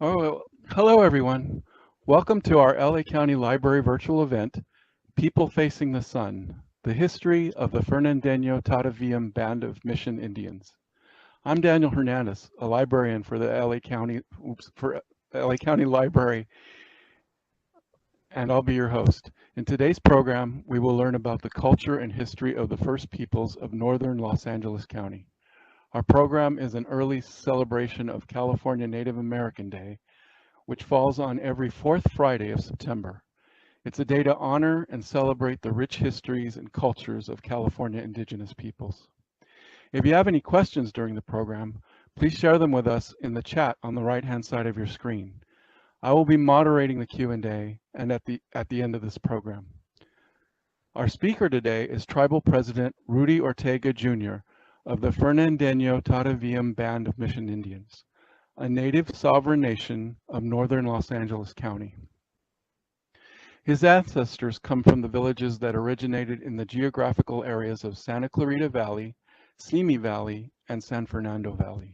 Oh, well, hello everyone. Welcome to our LA County Library virtual event, People Facing the Sun, the history of the Fernandeno Tataviam Band of Mission Indians. I'm Daniel Hernandez, a librarian for the LA County Library, and I'll be your host. In today's program, we will learn about the culture and history of the First Peoples of Northern Los Angeles County. Our program is an early celebration of California Native American Day, which falls on every fourth Friday of September. It's a day to honor and celebrate the rich histories and cultures of California indigenous peoples. If you have any questions during the program, please share them with us in the chat on the right-hand side of your screen. I will be moderating the Q&A and at the end of this program. Our speaker today is Tribal President Rudy Ortega Jr. of the Fernandeno Tataviam Band of Mission Indians, a native sovereign nation of northern Los Angeles County. His ancestors come from the villages that originated in the geographical areas of Santa Clarita Valley, Simi Valley, and San Fernando Valley.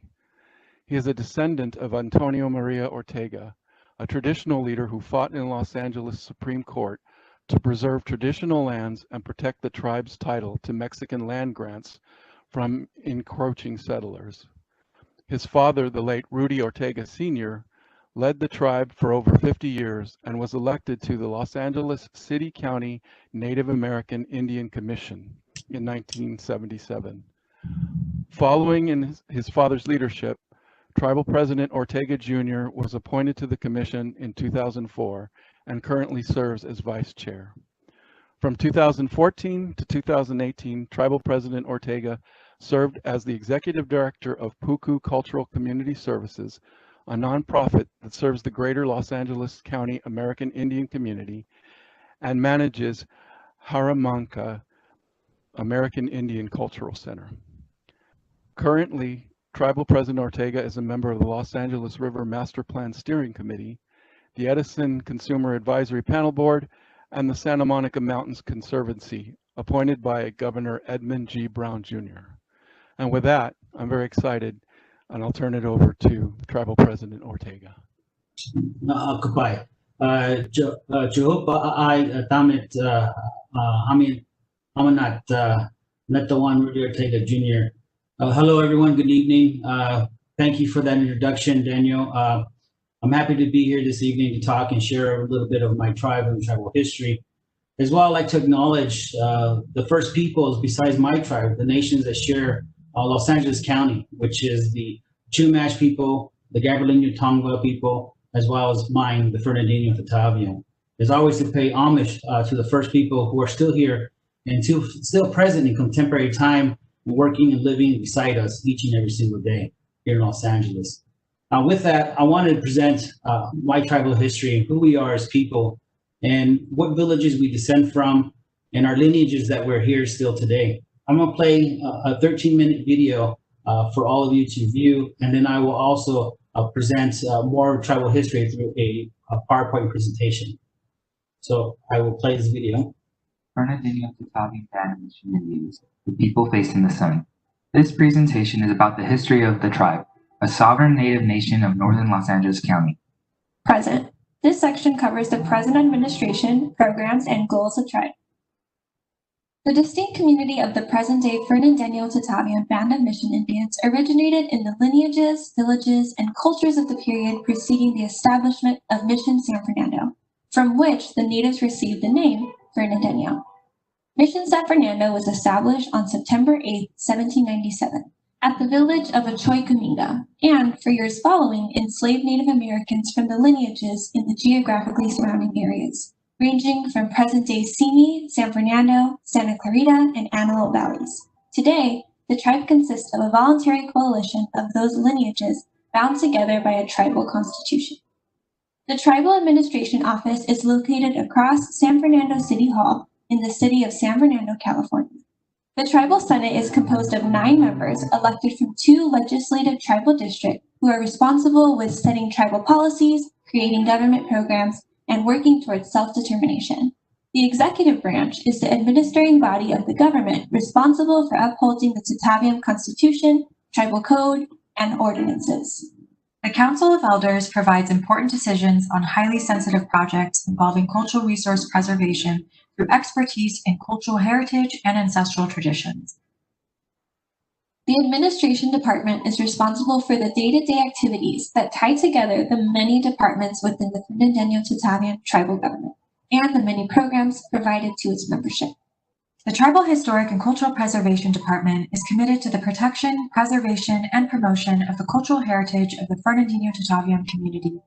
He is a descendant of Antonio Maria Ortega, a traditional leader who fought in Los Angeles Supreme Court to preserve traditional lands and protect the tribe's title to Mexican land grants from encroaching settlers. His father, the late Rudy Ortega Sr., led the tribe for over 50 years and was elected to the Los Angeles City County Native American Indian Commission in 1977. Following in his father's leadership, Tribal President Ortega Jr. was appointed to the commission in 2004 and currently serves as vice chair. From 2014 to 2018, Tribal President Ortega served as the executive director of Puku Cultural Community Services, a nonprofit that serves the greater Los Angeles County American Indian community and manages Haramanca American Indian Cultural Center. Currently, Tribal President Ortega is a member of the Los Angeles River Master Plan Steering Committee, the Edison Consumer Advisory Panel Board, and the Santa Monica Mountains Conservancy, appointed by Governor Edmund G. Brown Jr. And with that, I'm very excited, and I'll turn it over to Tribal President Ortega. Goodbye. Jehovah, I damit Amin Amanat Natawan Rudy Ortega Jr. Hello, everyone. Good evening. Thank you for that introduction, Daniel. I'm happy to be here this evening to talk and share a little bit of my tribe and tribal history. As well, I'd like to acknowledge the first peoples besides my tribe, the nations that share Los Angeles County, which is the Chumash people, the Gabrielino Tongva people, as well as mine, the Fernandeno Tataviam. There's always to pay homage to the first people who are still here and still present in contemporary time, working and living beside us each and every single day here in Los Angeles. With that, I wanted to present my tribal history and who we are as people and what villages we descend from and our lineages that we're here still today. I'm going to play a 13-minute video for all of you to view, and then I will also present more tribal history through a PowerPoint presentation. So I will play this video. Fernandeno Tataviam Band of Mission Indians, the people facing the sun. This presentation is about the history of the tribe, a sovereign native nation of northern Los Angeles County. Present. This section covers the present administration, programs, and goals of tribe. The distinct community of the present-day Fernandeno Tataviam Band of Mission Indians originated in the lineages, villages, and cultures of the period preceding the establishment of Mission San Fernando, from which the natives received the name Fernandeno. Mission San Fernando was established on September 8, 1797, at the village of Achoycaminga, and for years following enslaved Native Americans from the lineages in the geographically surrounding areas, ranging from present-day Simi, San Fernando, Santa Clarita, and Antelope valleys. Today, the tribe consists of a voluntary coalition of those lineages bound together by a tribal constitution. The Tribal Administration Office is located across San Fernando City Hall in the city of San Fernando, California. The Tribal Senate is composed of 9 members elected from 2 legislative tribal districts who are responsible with setting tribal policies, creating government programs, and working towards self-determination. The executive branch is the administering body of the government responsible for upholding the Tataviam Constitution, tribal code, and ordinances. The Council of Elders provides important decisions on highly sensitive projects involving cultural resource preservation through expertise in cultural heritage and ancestral traditions. The Administration Department is responsible for the day-to-day activities that tie together the many departments within the Fernandeno Tataviam tribal government and the many programs provided to its membership. The Tribal Historic and Cultural Preservation Department is committed to the protection, preservation, and promotion of the cultural heritage of the Fernandeno Tataviam community.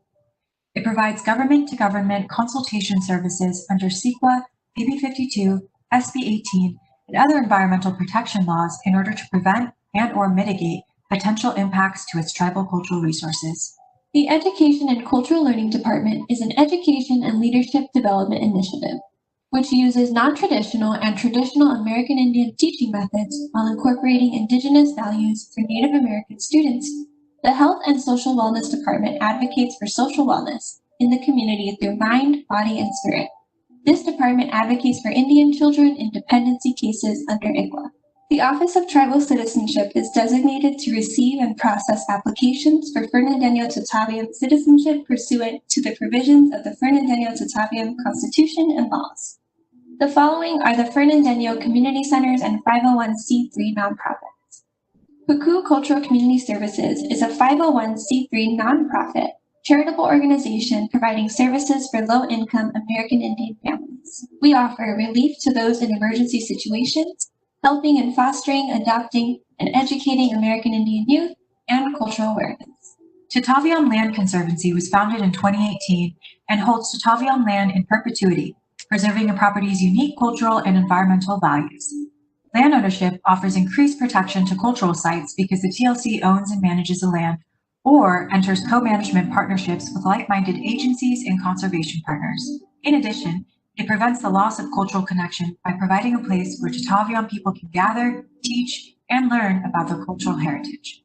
It provides government-to-government consultation services under CEQA, PB 52, SB 18, and other environmental protection laws in order to prevent and/or mitigate potential impacts to its tribal cultural resources. The Education and Cultural Learning Department is an education and leadership development initiative, which uses non-traditional and traditional American Indian teaching methods while incorporating Indigenous values for Native American students. The Health and Social Wellness Department advocates for social wellness in the community through mind, body, and spirit. This department advocates for Indian children in dependency cases under ICWA. The Office of Tribal Citizenship is designated to receive and process applications for Fernandeno Tataviam citizenship pursuant to the provisions of the Fernandeno Tataviam Constitution and laws. The following are the Fernandeno Community Centers and 501c3 nonprofits. Puku Cultural Community Services is a 501c3 nonprofit charitable organization providing services for low-income American Indian families. We offer relief to those in emergency situations, helping and fostering, adopting, and educating American Indian youth, and cultural awareness. Tataviam Land Conservancy was founded in 2018 and holds Tataviam land in perpetuity, preserving a property's unique cultural and environmental values. Land ownership offers increased protection to cultural sites because the TLC owns and manages the land or enters co-management partnerships with like-minded agencies and conservation partners. In addition, it prevents the loss of cultural connection by providing a place where Tataviam people can gather, teach, and learn about their cultural heritage.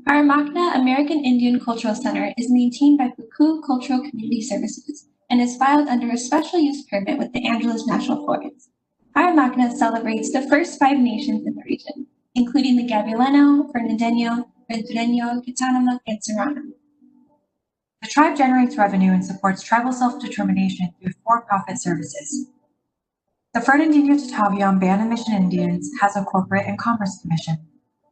Our Makna American Indian Cultural Center is maintained by Puku Cultural Community Services and is filed under a special use permit with the Angeles National Forest. Our Makna celebrates the first 5 nations in the region, including the Gabrieleno, Fernandeno, Ventureño, Kitanamak, and Serrano. The tribe generates revenue and supports tribal self-determination through for-profit services. The Fernandeno Tataviam Band and Mission Indians has a corporate and commerce commission.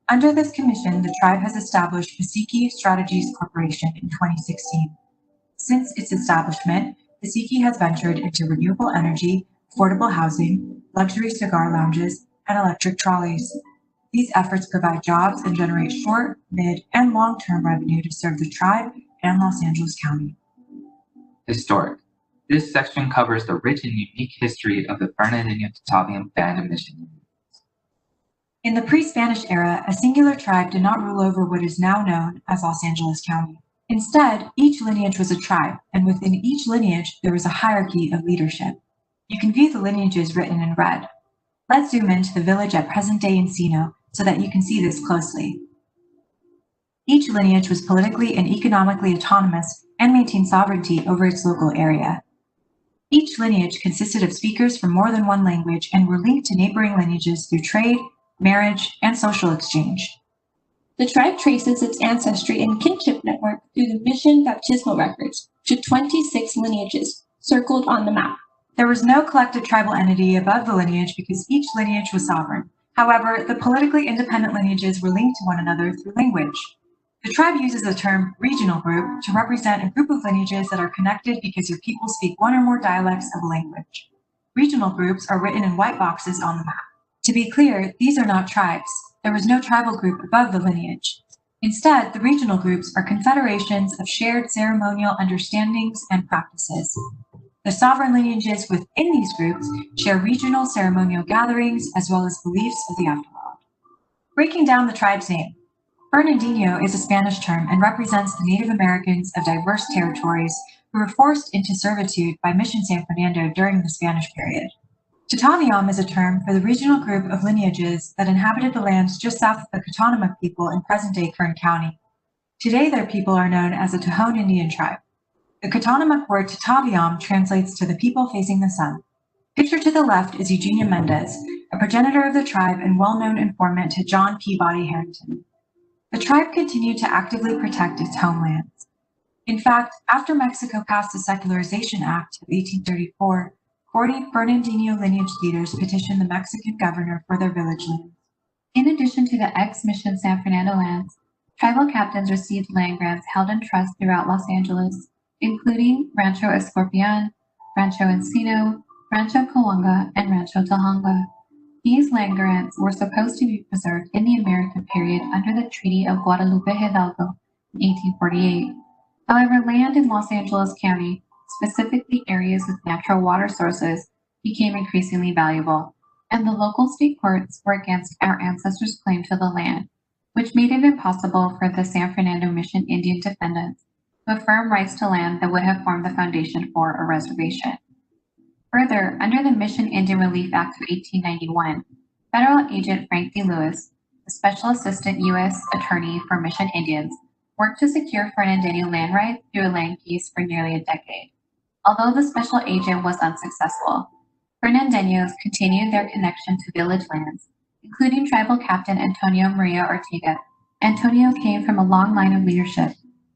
Under this commission, the tribe has established Pasiki Strategies Corporation in 2016. Since its establishment, Pasiki has ventured into renewable energy, affordable housing, luxury cigar lounges, and electric trolleys. These efforts provide jobs and generate short, mid, and long-term revenue to serve the tribe and Los Angeles County. Historic. This section covers the rich and unique history of the Fernandeno Tataviam Band and Mission Indians. In the pre-Spanish era, a singular tribe did not rule over what is now known as Los Angeles County. Instead, each lineage was a tribe, and within each lineage, there was a hierarchy of leadership. You can view the lineages written in red. Let's zoom into the village at present-day Encino so that you can see this closely. Each lineage was politically and economically autonomous and maintained sovereignty over its local area. Each lineage consisted of speakers from more than one language and were linked to neighboring lineages through trade, marriage, and social exchange. The tribe traces its ancestry and kinship network through the mission baptismal records to 26 lineages circled on the map. There was no collective tribal entity above the lineage because each lineage was sovereign. However, the politically independent lineages were linked to one another through language. The tribe uses the term regional group to represent a group of lineages that are connected because your people speak one or more dialects of a language. Regional groups are written in white boxes on the map. To be clear, these are not tribes. There was no tribal group above the lineage. Instead, the regional groups are confederations of shared ceremonial understandings and practices. The sovereign lineages within these groups share regional ceremonial gatherings as well as beliefs of the afterworld. Breaking down the tribe's name. Fernandino is a Spanish term and represents the Native Americans of diverse territories who were forced into servitude by Mission San Fernando during the Spanish period. Tataviam is a term for the regional group of lineages that inhabited the lands just south of the Kitanamak people in present-day Kern County. Today, their people are known as the Tohono Indian tribe. The Kitanamak word Tataviam translates to the people facing the sun. Pictured to the left is Eugenia Mendez, a progenitor of the tribe and well-known informant to John Peabody Harrington. The tribe continued to actively protect its homelands. In fact, after Mexico passed the Secularization Act of 1834, 40 Fernandino lineage leaders petitioned the Mexican governor for their village lands. In addition to the ex-Mission San Fernando lands, tribal captains received land grants held in trust throughout Los Angeles, including Rancho Escorpion, Rancho Encino, Rancho Cahuenga, and Rancho Tujunga. These land grants were supposed to be preserved in the American period under the Treaty of Guadalupe Hidalgo in 1848. However, land in Los Angeles County, specifically areas with natural water sources, became increasingly valuable, and the local state courts were against our ancestors' claim to the land, which made it impossible for the San Fernando Mission Indian defendants to affirm rights to land that would have formed the foundation for a reservation. Further, under the Mission Indian Relief Act of 1891, federal agent Frankie Lewis, the Special Assistant U.S. Attorney for Mission Indians, worked to secure Fernandeno land rights through a land case for nearly a decade. Although the special agent was unsuccessful, Fernandenos continued their connection to village lands, including tribal captain Antonio Maria Ortega. Antonio came from a long line of leadership.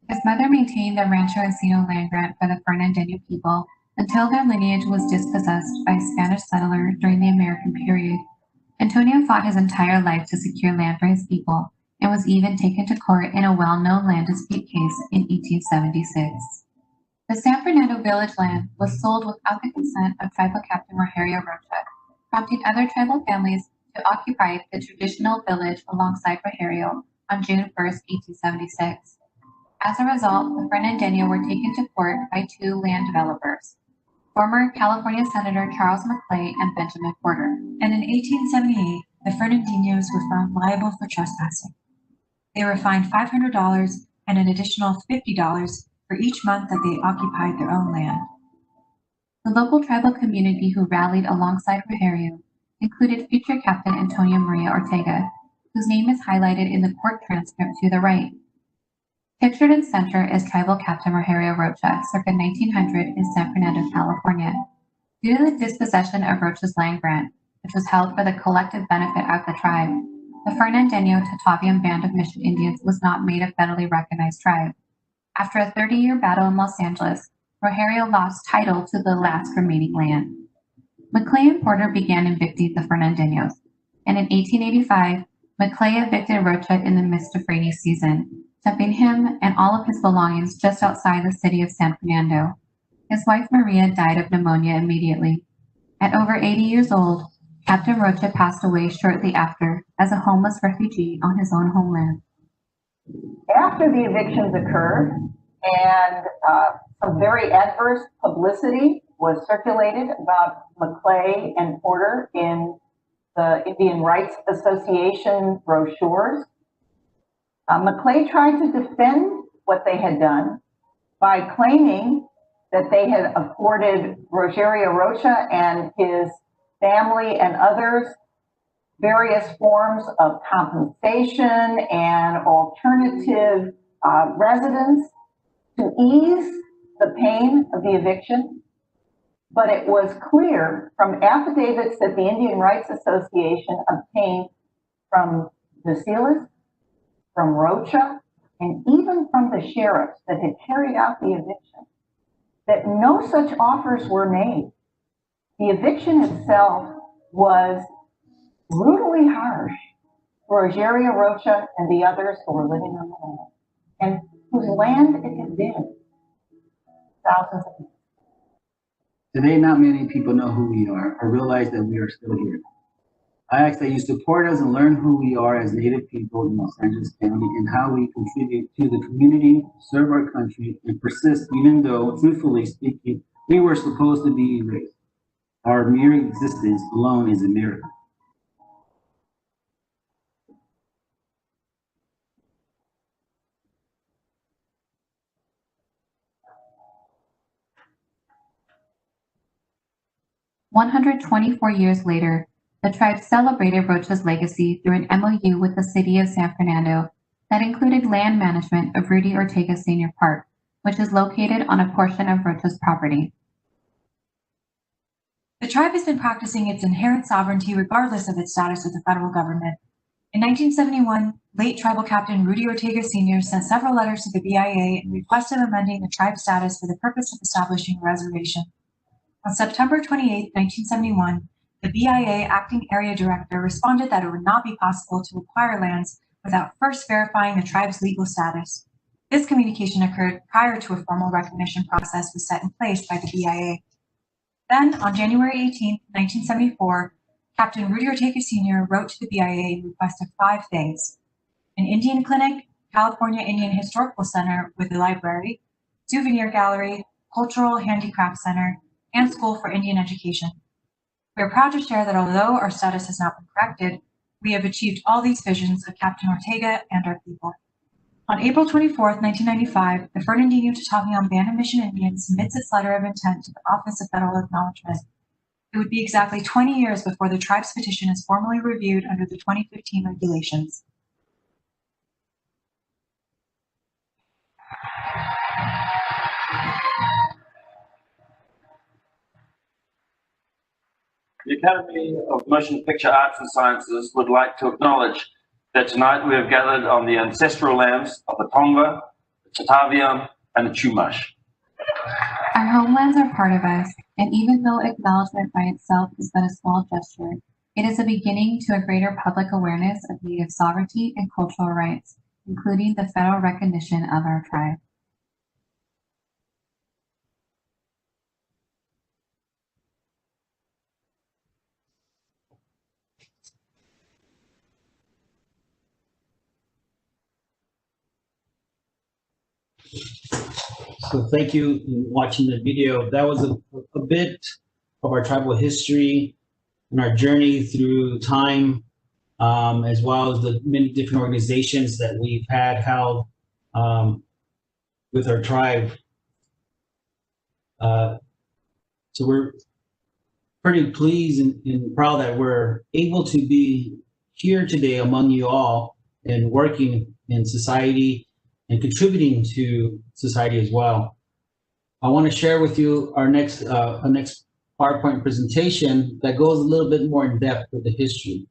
His mother maintained the Rancho Encino land grant for the Fernandeno people until their lineage was dispossessed by a Spanish settler during the American period. Antonio fought his entire life to secure land for his people and was even taken to court in a well-known land dispute case in 1876. The San Fernando village land was sold without the consent of tribal captain Rogerio Rocha, prompting other tribal families to occupy the traditional village alongside Rogerio on June 1, 1876. As a result, the Fernandeno were taken to court by two land developers, former California Senator Charles McClay and Benjamin Porter. And in 1878, the Fernandenos were found liable for trespassing. They were fined $500 and an additional $50 for each month that they occupied their own land. The local tribal community who rallied alongside Rogerio included future Captain Antonio Maria Ortega, whose name is highlighted in the court transcript to the right. Pictured in center is tribal captain Rogerio Rocha, circa 1900 in San Fernando, California. Due to the dispossession of Rocha's land grant, which was held for the collective benefit of the tribe, the Fernandeno Tataviam band of Mission Indians was not made a federally recognized tribe. After a 30-year battle in Los Angeles, Rogerio lost title to the last remaining land. McClay and Porter began evicting the Fernandenos, and in 1885, McClay evicted Rocha in the midst of rainy season, dumping him and all of his belongings just outside the city of San Fernando. His wife Maria died of pneumonia immediately. At over 80 years old, Captain Rocha passed away shortly after as a homeless refugee on his own homeland. After the evictions occurred and some very adverse publicity was circulated about McClay and Porter in the Indian Rights Association brochures, McClay tried to defend what they had done by claiming that they had afforded Rogerio Rocha and his family and others various forms of compensation and alternative residence to ease the pain of the eviction. But it was clear from affidavits that the Indian Rights Association obtained from the Silas, from Rocha, and even from the sheriffs that had carried out the eviction, that no such offers were made. The eviction itself was brutally harsh for Rogerio Rocha and the others who were living on the land, and whose land it had been thousands of years. Today, not many people know who we are or realize that we are still here. I ask that you support us and learn who we are as Native people in Los Angeles County and how we contribute to the community, serve our country, and persist even though, truthfully speaking, we were supposed to be erased. Our mere existence alone is a miracle. "124 years later, the tribe celebrated Rocha's legacy through an MOU with the city of San Fernando that included land management of Rudy Ortega Sr. Park, which is located on a portion of Rocha's property. The tribe has been practicing its inherent sovereignty regardless of its status with the federal government. In 1971, late tribal captain Rudy Ortega Jr. sent several letters to the BIA in request of amending the tribe status for the purpose of establishing a reservation. On September 28, 1971, the BIA acting area director responded that it would not be possible to acquire lands without first verifying the tribe's legal status. This communication occurred prior to a formal recognition process was set in place by the BIA. Then, on January 18, 1974, Captain Rudy Ortega Sr. wrote to the BIA in request of 5 things: an Indian clinic, California Indian Historical Center with a library, souvenir gallery, cultural handicraft center, and school for Indian education. We are proud to share that although our status has not been corrected, we have achieved all these visions of Captain Ortega and our people. On April 24, 1995, the Fernandeno Tataviam Band of Mission Indians submits its letter of intent to the Office of Federal Acknowledgement. It would be exactly 20 years before the tribe's petition is formally reviewed under the 2015 regulations. The Academy of Motion Picture Arts and Sciences would like to acknowledge that tonight we have gathered on the ancestral lands of the Tonga, the Tataviam, and the Chumash. Our homelands are part of us, and even though acknowledgement by itself is but a small gesture, it is a beginning to a greater public awareness of Native sovereignty and cultural rights, including the federal recognition of our tribe. So thank you for watching the video. That was a bit of our tribal history and our journey through time, as well as the many different organizations that we've held with our tribe. So we're pretty pleased and proud that we're able to be here today among you all and working in society and contributing to society as well. I want to share with you our next PowerPoint presentation that goes a little bit more in depth with the history.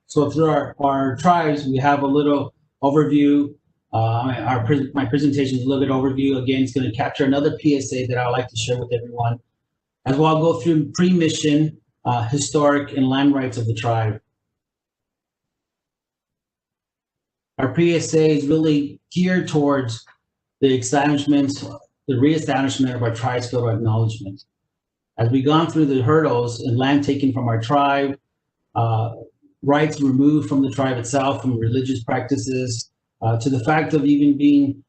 So through our tribes, we have a little overview. My presentation is a little bit overview. Again, it's going to capture another PSA that I would like to share with everyone. As well, I'll go through pre-mission, historic, and land rights of the tribe. Our PSA is really geared towards the reestablishment of our tribe's federal acknowledgement. As we've gone through the hurdles and land taken from our tribe, rights removed from the tribe itself, from religious practices, to the fact of even being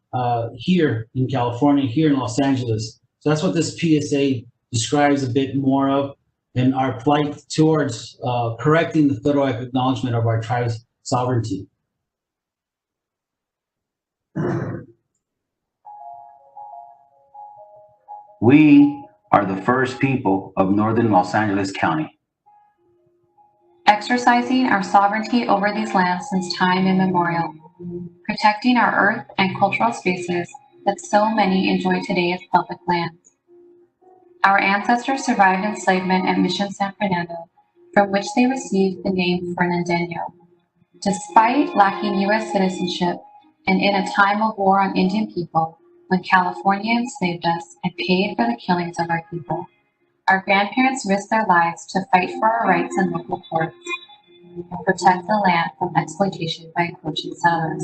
here in California, here in Los Angeles. So that's what this PSA describes a bit more of, and our plight towards correcting the federal acknowledgement of our tribe's sovereignty. We are the first people of northern Los Angeles County, Exercising our sovereignty over these lands since time immemorial, protecting our earth and cultural spaces that so many enjoy today as public lands. Our ancestors survived enslavement at Mission San Fernando, from which they received the name Fernandeno. Despite lacking U.S. citizenship and in a time of war on Indian people, when California enslaved us and paid for the killings of our people, our grandparents risked their lives to fight for our rights in local courts and protect the land from exploitation by encroaching settlers,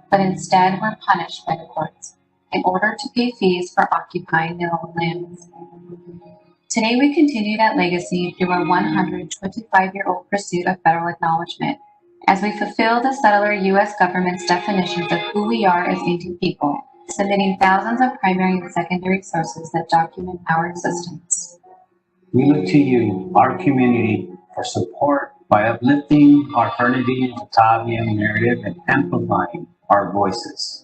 but instead were punished by the courts in order to pay fees for occupying their own lands. Today we continue that legacy through our 125-year-old pursuit of federal acknowledgement, as we fulfill the settler U.S. government's definitions of who we are as Indian people, submitting thousands of primary and secondary sources that document our existence. We look to you, our community, for support by uplifting our Fernandeno Tauvium narrative and amplifying our voices.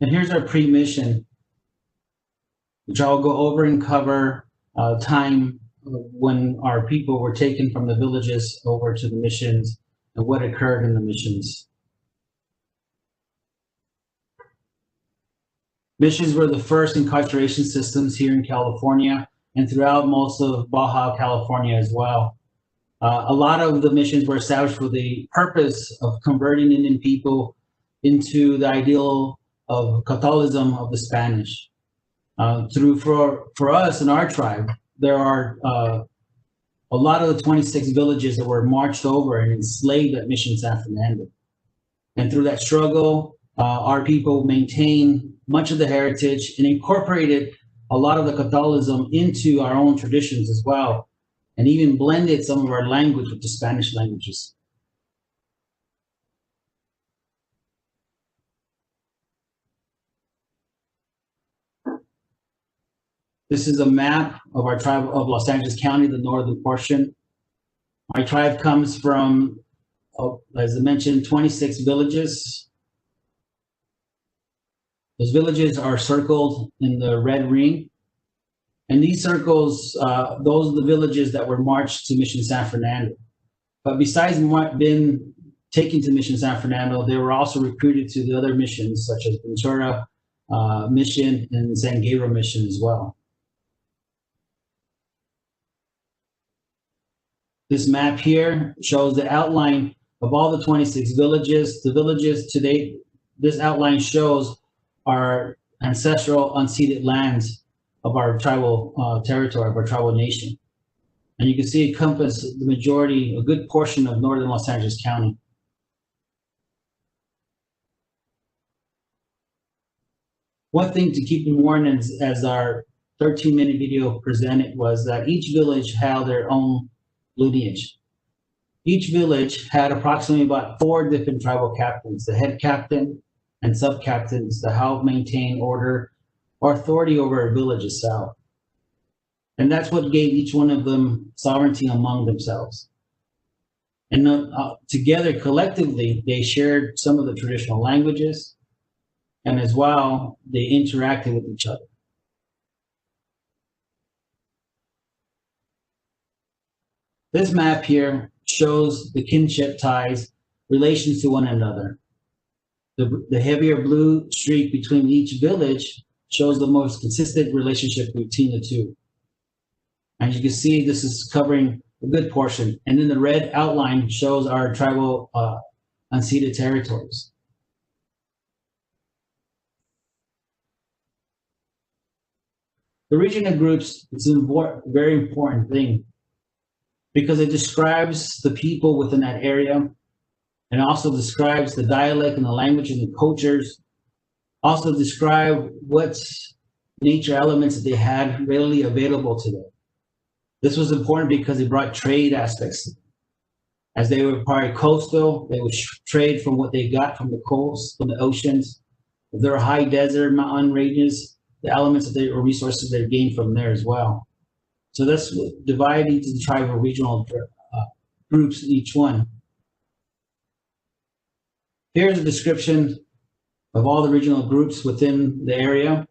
And here's our pre-mission, which I'll go over and cover time when our people were taken from the villages over to the missions and what occurred in the missions. Missions were the first incarceration systems here in California and throughout most of Baja California as well. A lot of the missions were established for the purpose of converting Indian people into the ideal of Catholicism of the Spanish. For us in our tribe, there are a lot of the 26 villages that were marched over and enslaved at Mission San Fernando. And through that struggle, our people maintained much of the heritage and incorporated a lot of the Catholicism into our own traditions as well, and even blended some of our language with the Spanish languages. This is a map of our tribe of Los Angeles County, the northern portion. My tribe comes from, as I mentioned, 26 villages. Those villages are circled in the red ring. And these circles, those are the villages that were marched to Mission San Fernando. But besides being taken to Mission San Fernando, they were also recruited to the other missions, such as Ventura Mission and San Gabriel Mission as well. This map here shows the outline of all the 26 villages. The villages today, this outline shows our ancestral unceded lands of our tribal territory, of our tribal nation. And you can see it encompasses the majority, a good portion of northern Los Angeles County. One thing to keep in mind as our 13-minute video presented was that each village had their own lineage. Each village had approximately about 4 different tribal captains, the head captain and sub-captains to help maintain order or authority over a village itself. And that's what gave each one of them sovereignty among themselves. And together, collectively, they shared some of the traditional languages, and as well, they interacted with each other. This map here shows the kinship ties, relations to one another. The heavier blue streak between each village shows the most consistent relationship between the two. And you can see this is covering a good portion. And then the red outline shows our tribal unceded territories. The regional groups is a very important thing because it describes the people within that area and also describes the dialect and the language and the cultures, also describe what nature elements that they had readily available to them. This was important because it brought trade aspects. As they were probably coastal, they would trade from what they got from the coast, from the oceans. If there were high desert, mountain ranges, the elements that they or resources they gained from there as well. So that's divided into the tribal regional groups, each one. Here's a description of all the regional groups within the area.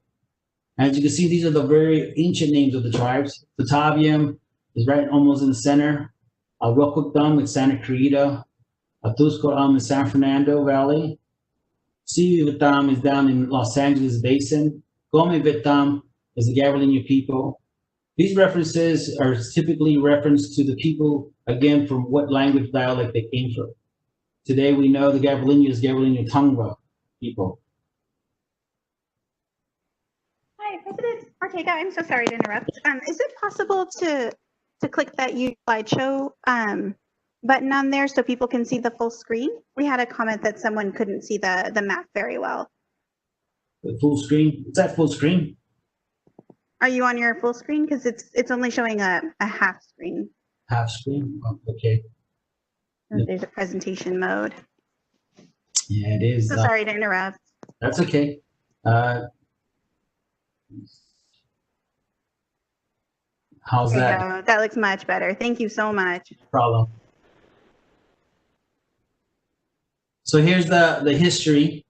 As you can see, these are the very ancient names of the tribes. Tataviam is right almost in the center. Alrocuctam with Santa Clarita. Atuscoram in San Fernando Valley. Sivitam is down in Los Angeles Basin. Gome Vitam is the Gabrielino people. These references are typically referenced to the people, again, from what language dialect they came from. Today we know the Gabrielino is Gabrielino Tongva people. Hi, President. Our Ortega, I'm so sorry to interrupt. Is it possible to click that use slideshow button on there so people can see the full screen? We had a comment that someone couldn't see the map very well. The full screen? Is that full screen? Are you on your full screen? Because it's only showing a half screen. Half screen? Oh, okay. There's a presentation mode. Yeah, it is. So sorry to interrupt. That's okay. How's There you that? go. That looks much better. Thank you so much. Problem. So here's the history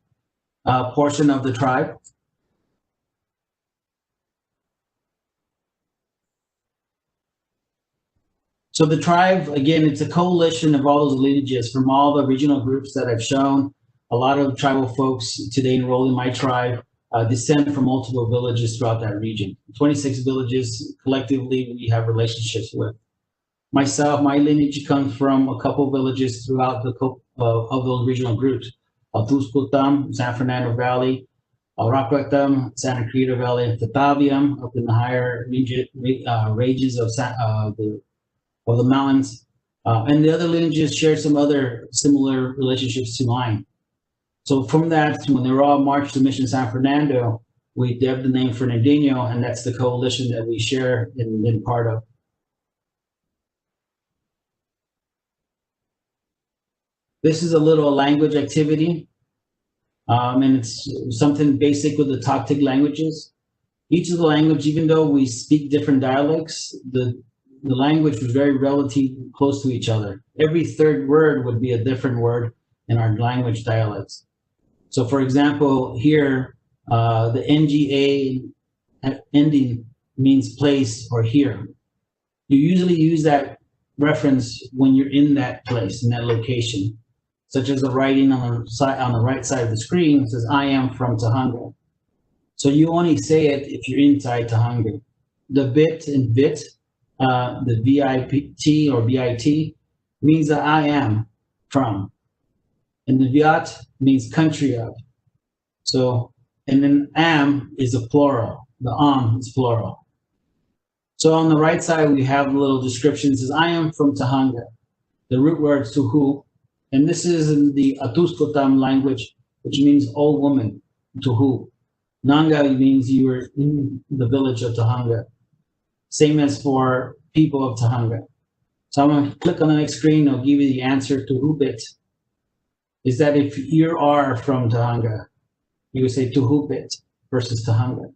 portion of the tribe. So the tribe, again, it's a coalition of all those lineages from all the regional groups that I've shown. A lot of tribal folks today enrolled in my tribe descend from multiple villages throughout that region. 26 villages collectively we have relationships with. Myself, my lineage comes from a couple villages throughout the of those regional groups. Altusputam, San Fernando Valley, Araquatam, Santa Cruz Valley, and Tataviam up in the higher ranges of the mountains. And the other lineages share some other similar relationships to mine. So from that, when they were all marched to Mission San Fernando, we dubbed the name Fernandeno, and that's the coalition that we share and been part of. This is a little language activity, and it's something basic with the Toktik languages. Each of the language, even though we speak different dialects, the language was very relatively close to each other. Every third word would be a different word in our language dialects. So for example, here, the NGA ending means place or here. You usually use that reference when you're in that place, in that location, such as the writing on the right side of the screen says, I am from Tahunga. So you only say it if you're inside Tahunga. The bit in bit, the VIT or VIT means that I am from. And the Viat means country of. So, and then am is a plural. The is plural. So on the right side, we have a little description. It says, I am from Tahunga. The root word is tuhu. And this is in the Atuskotam language, which means old woman, tuhu. Nanga means you were in the village of Tahunga. Same as for people of Tahunga. So I'm going to click on the next screen. I'll give you the answer to Hubit. Is that if you are from Tahunga, you would say Tuhubit versus Tahunga.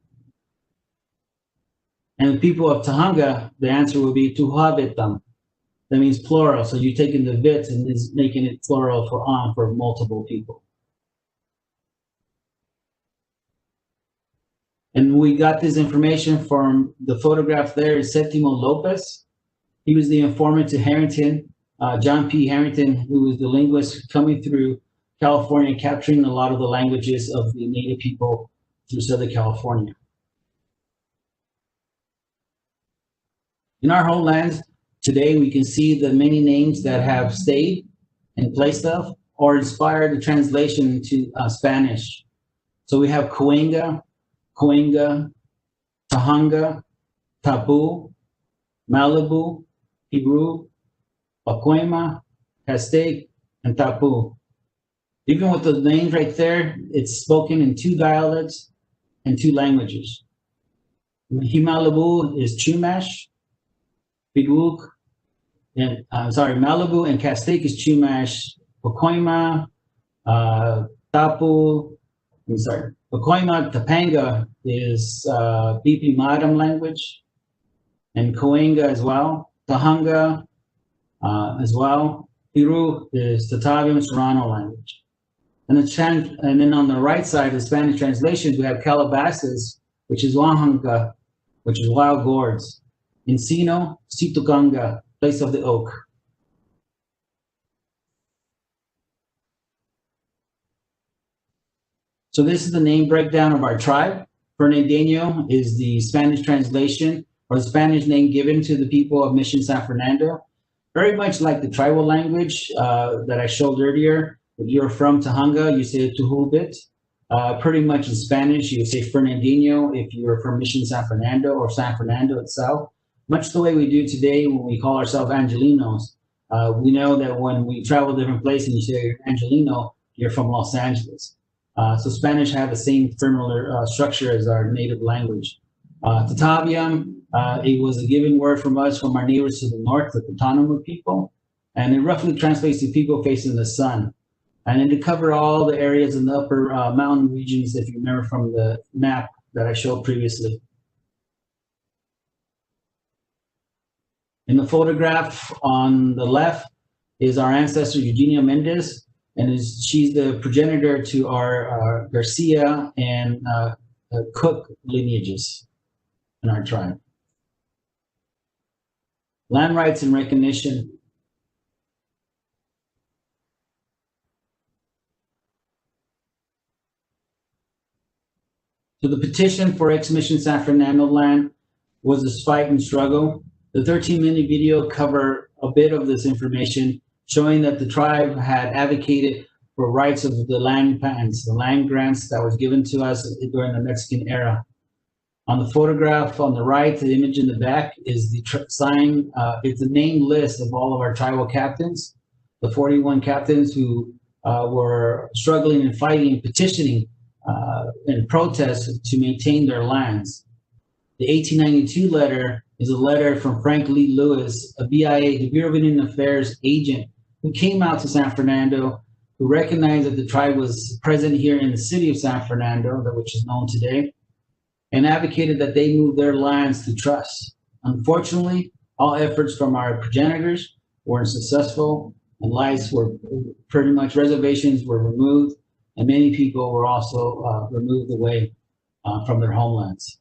And the people of Tahunga, the answer will be Tuhabitam. That means plural. So you're taking the bit and is making it plural for multiple people. And we got this information from the photograph there is Septimo Lopez. He was the informant to Harrington, John P. Harrington, who was the linguist coming through California, capturing a lot of the languages of the native people through Southern California. In our homelands, today we can see the many names that have stayed and placed of or inspired the translation into Spanish. So we have Cahuenga, Coenga, Tahunga, Tapu, Malibu, Piru, Pacoima, Castaic, and Tapu. Even with the names right there, it's spoken in 2 dialects and 2 languages. Malibu is Chumash, Piguk, and Malibu and Castaic is Chumash, Pacoima, Tapu, Pacoima, Topanga is Bipi Madam language, and Coenga as well. Tahunga as well. Piru is Tataviam Serrano language. And then on the right side, the Spanish translations, we have Calabasas, which is Wahanga, which is wild gourds. Encino, Situganga, place of the oak. So this is the name breakdown of our tribe. Fernandeno is the Spanish translation or the Spanish name given to the people of Mission San Fernando. Very much like the tribal language that I showed earlier. If you're from Tahunga, you say Tuhubit. Pretty much in Spanish, you would say Fernandeno if you were from Mission San Fernando or San Fernando itself. Much the way we do today when we call ourselves Angelinos. We know that when we travel different places and you say you're Angelino, you're from Los Angeles. So Spanish had the same similar structure as our native language. Tataviam, it was a given word from us from our neighbors to the north, the Tanuma people, and it roughly translates to people facing the sun. And then to cover all the areas in the upper mountain regions, if you remember from the map that I showed previously. In the photograph on the left is our ancestor Eugenia Mendez, and she's the progenitor to our Garcia and Cook lineages in our tribe. Land rights and recognition. So the petition for ex-Mission San Fernando land was a fight and struggle. The 13-minute video covered a bit of this information, showing that the tribe had advocated for rights of the land patents, the land grants that was given to us during the Mexican era. On the photograph on the right, the image in the back is the sign. It's a name list of all of our tribal captains, the 41 captains who were struggling and fighting and petitioning and protest to maintain their lands. The 1892 letter is a letter from Frankie Lewis, a BIA, the Bureau of Indian Affairs agent, who came out to San Fernando, who recognized that the tribe was present here in the city of San Fernando, which is known today, and advocated that they move their lands to trust. Unfortunately, all efforts from our progenitors were unsuccessful, and lives were pretty much, reservations were removed, and many people were also removed away from their homelands.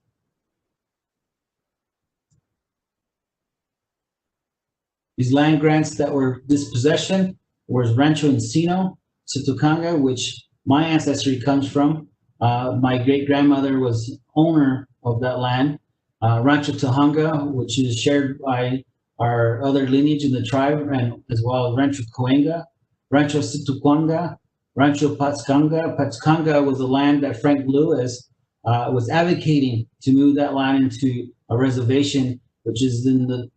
These land grants that were dispossession was Rancho Encino, Situcanga, which my ancestry comes from. My great-grandmother was owner of that land. Rancho Tahunga, which is shared by our other lineage in the tribe, and as well as Rancho Coenga, Rancho Situcuanga, Rancho Patzcanga. Patzcanga was the land that Frank Lewis was advocating to move that land into a reservation, which is in the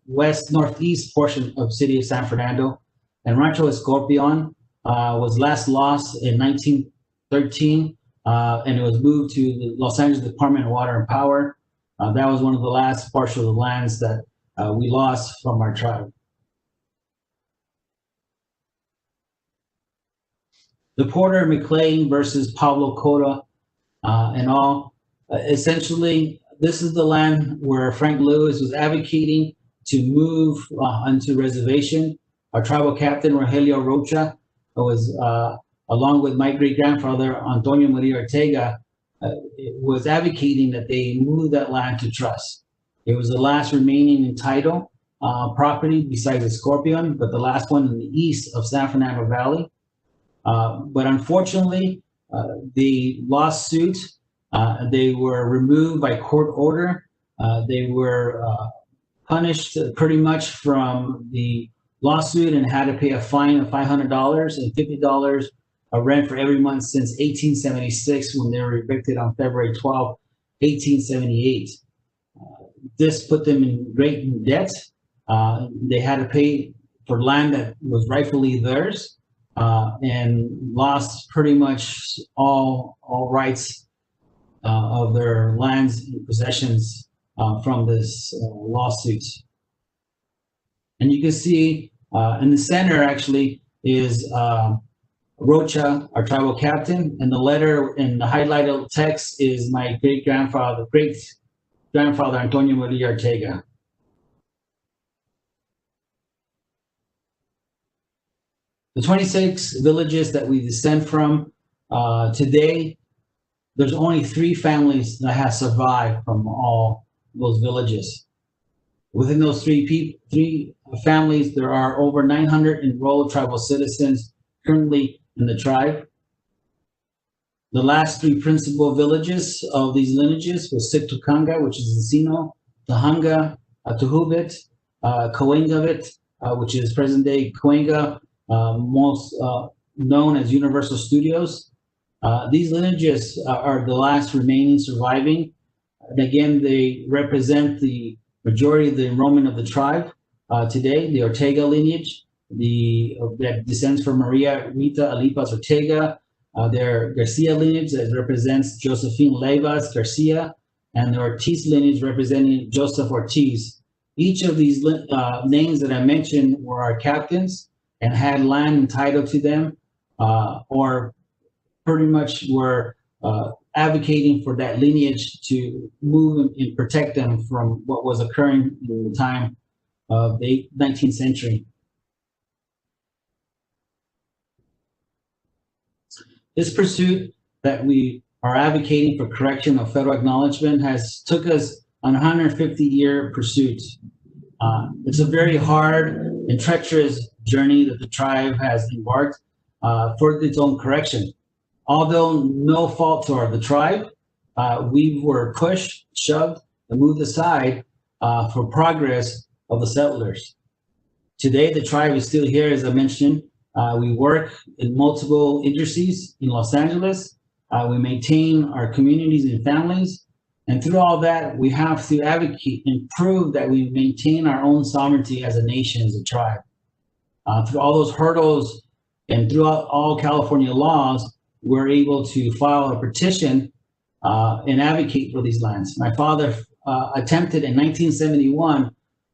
northeast portion of city of San Fernando. And Rancho Escorpion was last lost in 1913, and it was moved to the Los Angeles Department of Water and Power. That was one of the last partial lands that we lost from our tribe. The Porter McLean versus Pablo Cota and all. Essentially, this is the land where Frank Lewis was advocating to move onto reservation. Our tribal captain, Rogelio Rocha, was, along with my great-grandfather, Antonio Maria Ortega, was advocating that they move that land to trust. It was the last remaining entitled property besides the Scorpion, but the last one in the east of San Fernando Valley. But unfortunately, the lawsuit, they were removed by court order. They were punished pretty much from the lawsuit and had to pay a fine of $500 and $50 a rent for every month since 1876, when they were evicted on February 12, 1878. This put them in great debt. They had to pay for land that was rightfully theirs, and lost pretty much all rights of their lands and possessions from this lawsuit. And you can see in the center actually is Rocha, our tribal captain, and the letter in the highlighted text is my great-grandfather Antonio Maria Ortega. The 26 villages that we descend from today, there's only 3 families that have survived from all those villages. Within those three families, there are over 900 enrolled tribal citizens currently in the tribe. The last 3 principal villages of these lineages was Situcanga, which is Encino, Tahunga, Tuhubit, Coengavit, which is present-day Coenga, most known as Universal Studios, These lineages are the last remaining surviving. And again, they represent the majority of the enrollment of the tribe today, the Ortega lineage, that descends from Maria Rita Alipas Ortega, their Garcia lineage that represents Josephine Leyvas Garcia, and the Ortiz lineage representing Joseph Ortiz. Each of these names that I mentioned were our captains and had land entitled to them, or pretty much were advocating for that lineage to move and protect them from what was occurring in the time of the 19th century. This pursuit that we are advocating for correction of federal acknowledgement has took us on a 150-year pursuit. It's a very hard and treacherous journey that the tribe has embarked for its own correction. Although no fault of the tribe, we were pushed, shoved, and moved aside for progress of the settlers. Today, the tribe is still here, as I mentioned. We work in multiple industries in Los Angeles. We maintain our communities and families. And through all that, we have to advocate and prove that we maintain our own sovereignty as a nation, as a tribe. Through all those hurdles and throughout all California laws, we're able to file a petition and advocate for these lands. My father attempted in 1971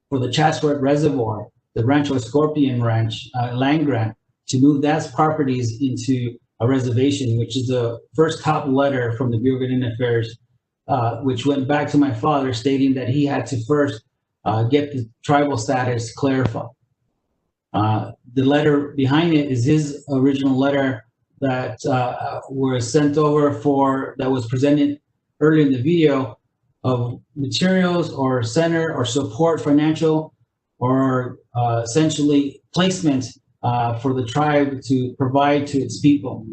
for the Chatsworth Reservoir, the Rancho Scorpion Ranch land grant, to move those properties into a reservation, which is the first top letter from the Bureau of Indian Affairs, which went back to my father stating that he had to first get the tribal status clarified. The letter behind it is his original letter that was sent over that was presented earlier in the video of materials or center or support financial or essentially placement for the tribe to provide to its people.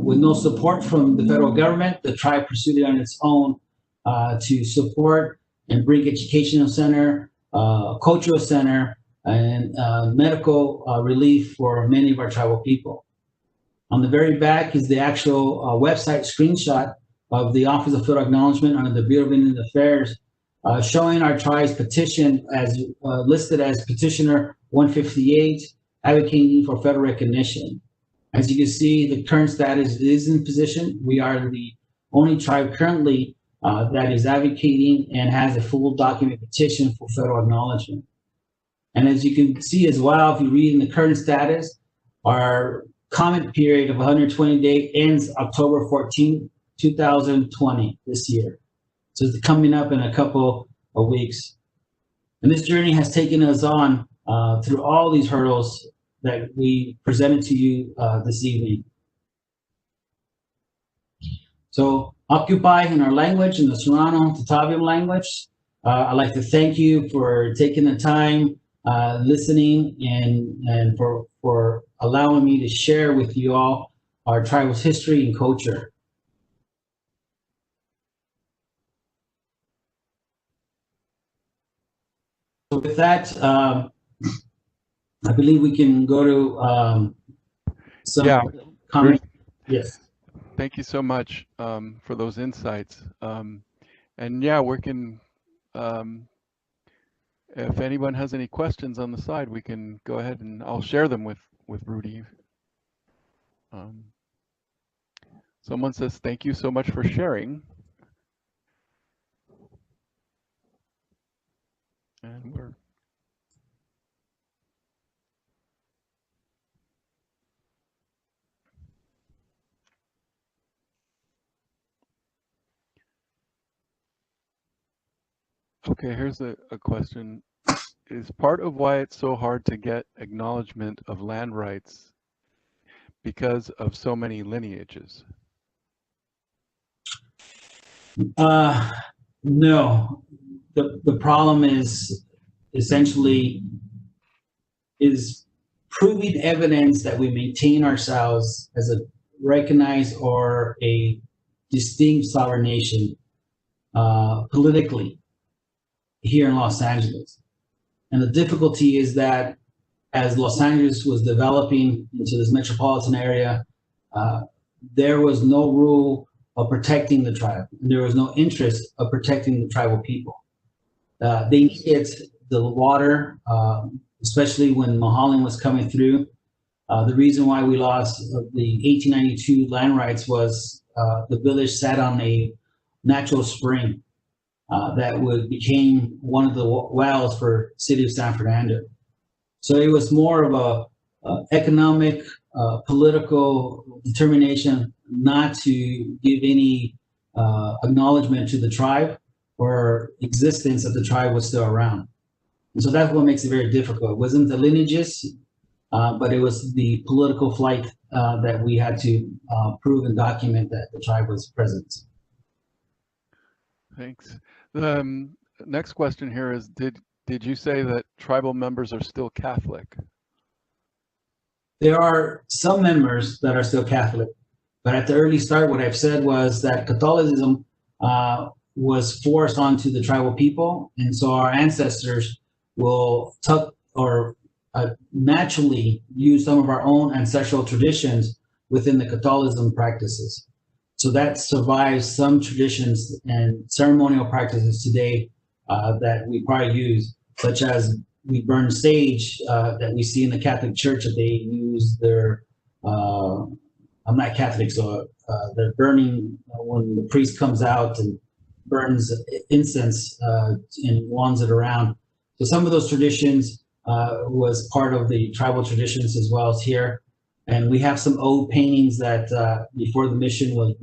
With no support from the federal government, the tribe pursued it on its own to support and bring educational center, cultural center, and medical relief for many of our tribal people. On the very back is the actual website screenshot of the Office of Federal Acknowledgement under the Bureau of Indian Affairs, showing our tribe's petition as listed as Petitioner 158, advocating for federal recognition. As you can see, the current status is in position. We are the only tribe currently that is advocating and has a full document petition for federal acknowledgement. And as you can see as well, if you read in the current status, our comment period of 120 days ends October 14, 2020, this year. So it's coming up in a couple of weeks. And this journey has taken us on through all these hurdles that we presented to you this evening. So occupy in our language, in the Serrano Tataviam language. I'd like to thank you for taking the time, listening, and for allowing me to share with you all our tribal's history and culture. So with that, I believe we can go to some comments. Yes. Thank you so much for those insights. And yeah, we can, if anyone has any questions on the side, we can go ahead and I'll share them with Rudy. Someone says, thank you so much for sharing. And we're okay, here's a question. Is part of why it's so hard to get acknowledgement of land rights because of so many lineages? No. The problem is essentially proving evidence that we maintain ourselves as a recognized or a distinct sovereign nation politically here in Los Angeles. And the difficulty is that as Los Angeles was developing into this metropolitan area, there was no rule of protecting the tribe. There was no interest of protecting the tribal people. They needed the water, especially when Mahalan was coming through. The reason why we lost the 1892 land rights was the village sat on a natural spring that became one of the wells for city of San Fernando. So it was more of a economic, political determination not to give any acknowledgement to the tribe or existence that the tribe was still around. And so that's what makes it very difficult. It wasn't the lineages, but it was the political flight that we had to prove and document that the tribe was present. Thanks. The next question here is, did you say that tribal members are still Catholic? There are some members that are still Catholic, but at the early start, what I've said was that Catholicism was forced onto the tribal people, and so our ancestors will naturally use some of our own ancestral traditions within the Catholicism practices. So that survives some traditions and ceremonial practices today that we probably use, such as we burn sage that we see in the Catholic Church, that they use their, I'm not Catholic, so they're burning when the priest comes out and burns incense and wands it around. So some of those traditions was part of the tribal traditions as well as here. And we have some old paintings that before the mission was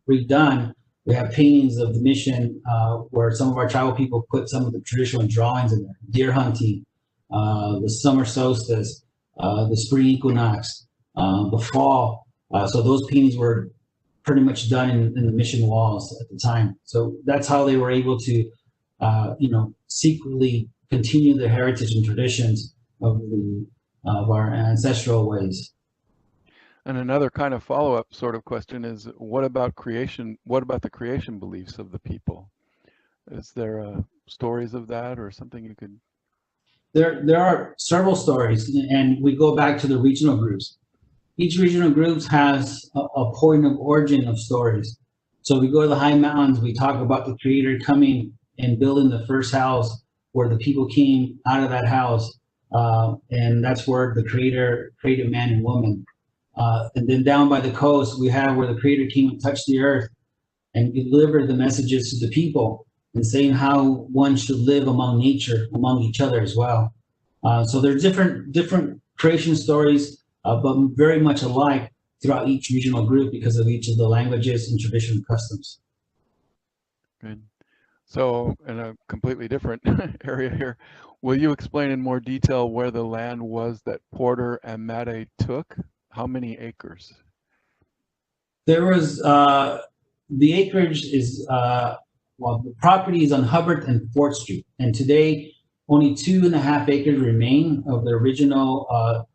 redone, we have paintings of the mission where some of our tribal people put some of the traditional drawings in there. Deer hunting, the summer solstice, the spring equinox, the fall. So those paintings were pretty much done in the mission walls at the time. So that's how they were able to, secretly continue the heritage and traditions of our ancestral ways. And another kind of follow-up sort of question is, what about creation? What about the creation beliefs of the people? Is there stories of that or something you could? There are several stories, and we go back to the regional groups. Each regional group has a point of origin of stories. So we go to the high mountains, we talk about the creator coming and building the first house where the people came out of that house. And that's where the creator created man and woman. And then down by the coast, we have where the creator came and touched the earth and delivered the messages to the people and saying how one should live among nature, among each other as well. So there are different creation stories, but very much alike throughout each regional group because of each of the languages and traditional customs. Good. So in a completely different area here, will you explain in more detail where the land was that Porter and Matte took? How many acres? There was, the acreage is, the property is on Hubbard and 4th Street. And today, only 2.5 acres remain of the original,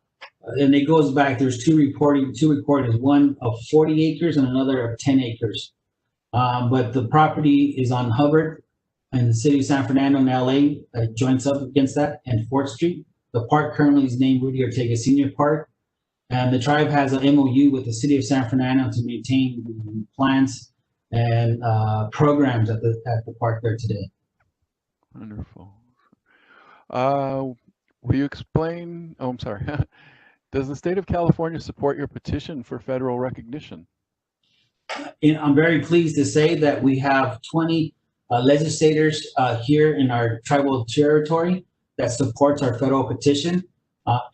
and it goes back, there's two recorded, one of 40 acres and another of 10 acres. But the property is on Hubbard and the city of San Fernando in LA joins up against that, and 4th Street. The park currently is named Rudy Ortega Jr. Park. And the tribe has an MOU with the city of San Fernando to maintain the plants and programs at the park there today. Wonderful. Will you explain? Oh, I'm sorry. Does the state of California support your petition for federal recognition? And I'm very pleased to say that we have 20 legislators here in our tribal territory that supports our federal petition.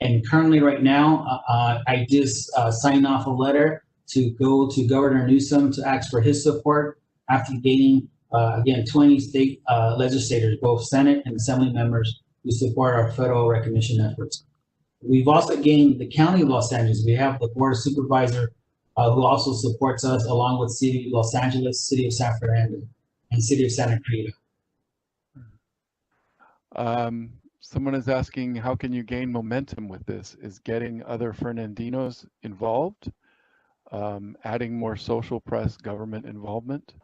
And currently right now, I just signed off a letter to go to Governor Newsom to ask for his support after gaining, again, 20 state legislators, both Senate and Assembly members, who support our federal recognition efforts. We've also gained the County of Los Angeles. We have the Board of Supervisor who also supports us, along with City of Los Angeles, City of San Fernando, and City of Santa Cruz. Someone is asking, how can you gain momentum with this? Is getting other Fernandinos involved? Adding more social press, government involvement?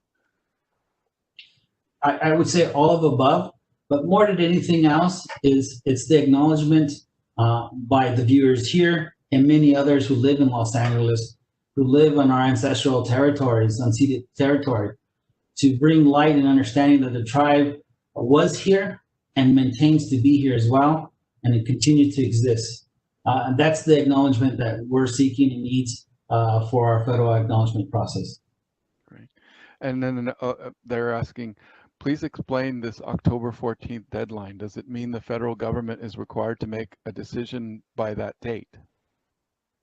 I would say all of the above, but more than anything else it's the acknowledgement by the viewers here and many others who live in Los Angeles who live on our ancestral territories, unceded territory, to bring light and understanding that the tribe was here and maintains to be here as well, and it continues to exist. And that's the acknowledgement that we're seeking and needs for our federal acknowledgement process. Great. And then they're asking, please explain this October 14th deadline. Does it mean the federal government is required to make a decision by that date?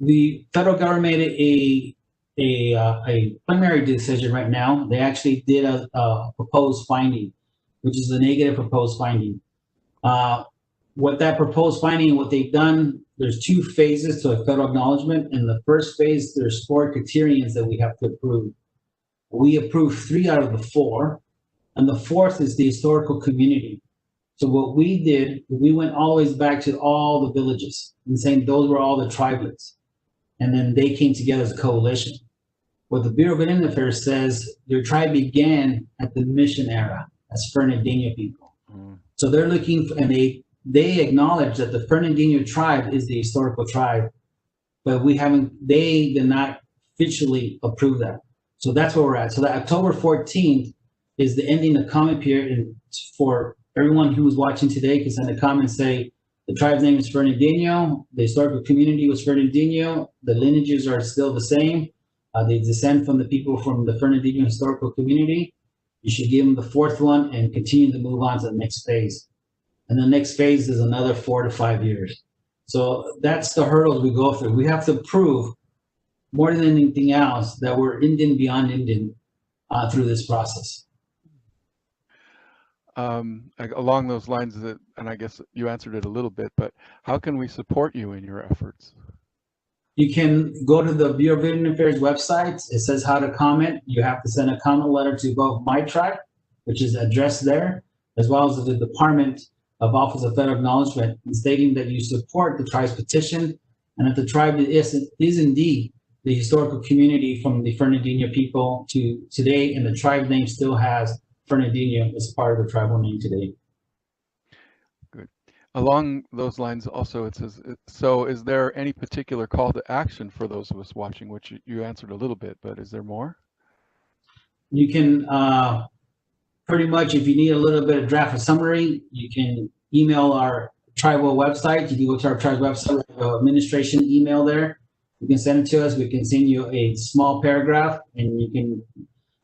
The federal government made a preliminary decision right now. They actually did a proposed finding, which is a negative proposed finding. What that proposed finding, what they've done, there's 2 phases to a federal acknowledgement. In the first phase, there's 4 criterions that we have to approve. We approved 3 out of the 4, and the 4th is the historical community. So what we did, we went always back to all the villages and saying those were all the tribelets. And then they came together as a coalition. What the Bureau of Indian Affairs says, their tribe began at the mission era as Fernandeno people. So they're looking for, and they acknowledge that the Fernandeno tribe is the historical tribe, but they did not officially approve that. So that's where we're at. So that October 14th is the ending of comment period, and for everyone who is watching today can send a comment and say, the tribe's name is Fernandeno, the historical community was Fernandeno, the lineages are still the same, they descend from the people from the Fernandeno historical community. You should give them the 4th one and continue to move on to the next phase. And the next phase is another 4 to 5 years. So that's the hurdles we go through. We have to prove more than anything else that we're Indian beyond Indian through this process. Along those lines, and I guess you answered it a little bit, but how can we support you in your efforts? You can go to the Bureau of Indian Affairs website. It says how to comment. You have to send a comment letter to both my tribe, which is addressed there, as well as the Department of Office of Federal Acknowledgement, stating that you support the tribe's petition and that the tribe is indeed the historical community from the Fernandino people to today, and the tribe name still has Fernandino as part of the tribal name today. Good. Along those lines also, it says, so is there any particular call to action for those of us watching, which you answered a little bit, but is there more? You can pretty much, if you need a little bit of draft summary, you can email our tribal website. You can go to our tribe website, administration email there. You can send it to us. We can send you a small paragraph and you can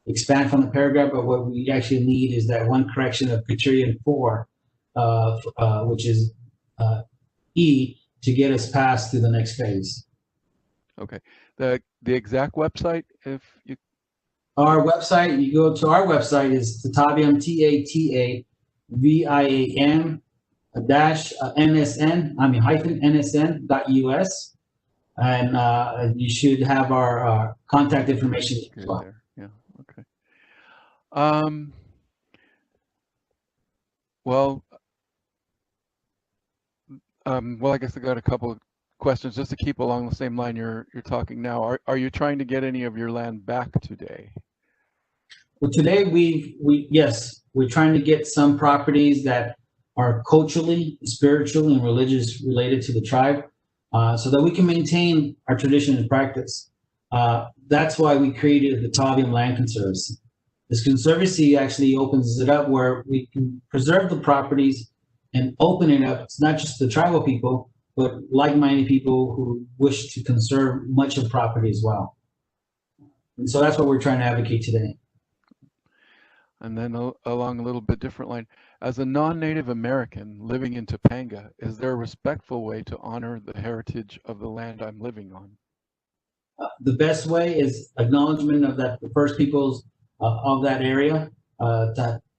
expand from the paragraph, but what we actually need is that one correction of criterion 4, which is E, to get us past to the next phase. Okay. The exact website, if you... Our website, you go to our website is Tataviam, Tataviam -NSN.us, and you should have our contact information as well. Yeah. Okay. Well, I guess I got a couple of questions just to keep along the same line you're talking now. Are you trying to get any of your land back today? Well, today yes, we're trying to get some properties that are culturally, spiritually, and religious related to the tribe, so that we can maintain our tradition and practice. That's why we created the Tauvium Land Conservancy. This conservancy actually opens it up where we can preserve the properties and open it up. It's not just the tribal people, but like-minded people who wish to conserve much of property as well. And so that's what we're trying to advocate today. And then along a little bit different line, as a non-Native American living in Topanga, is there a respectful way to honor the heritage of the land I'm living on? The best way is acknowledgement of that the first peoples of that area.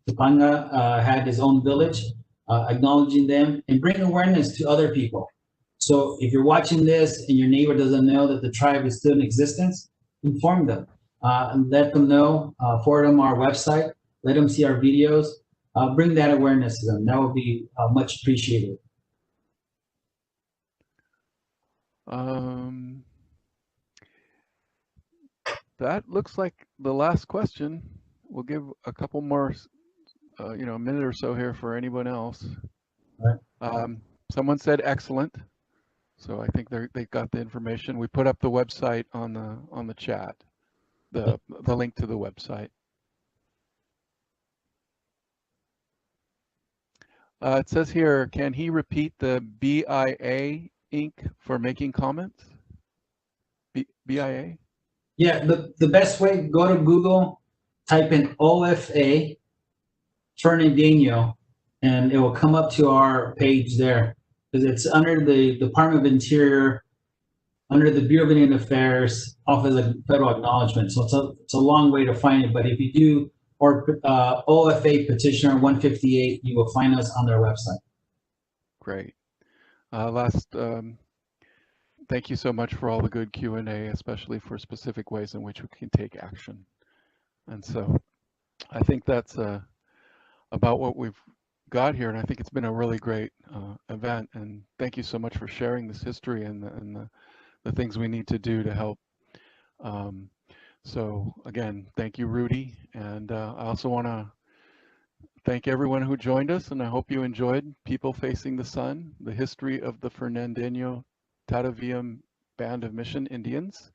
Topanga had his own village, acknowledging them and bring awareness to other people. So if you're watching this and your neighbor doesn't know that the tribe is still in existence, inform them and let them know, forward them our website, let them see our videos, bring that awareness to them. That would be much appreciated. That looks like the last question. We'll give a couple more, a minute or so here for anyone else. All right. Someone said excellent. So I think they got the information. We put up the website on the chat, the link to the website. It says here, can he repeat the BIA Inc. for making comments? BIA? Yeah, the best way, go to Google, type in OFA Fernandeno, and it will come up to our page there. Because it's under the Department of Interior, under the Bureau of Indian Affairs, off of the federal acknowledgement. So it's a long way to find it, but if you do, or OFA Petitioner 158, you will find us on their website. Great. Thank you so much for all the good Q&A, especially for specific ways in which we can take action. And so I think that's about what we've got here, and I think it's been a really great event. And thank you so much for sharing this history and the things we need to do to help. So again, thank you, Rudy. And I also want to thank everyone who joined us, and I hope you enjoyed People Facing the Sun, the history of the Fernandeno Tataviam Band of Mission Indians.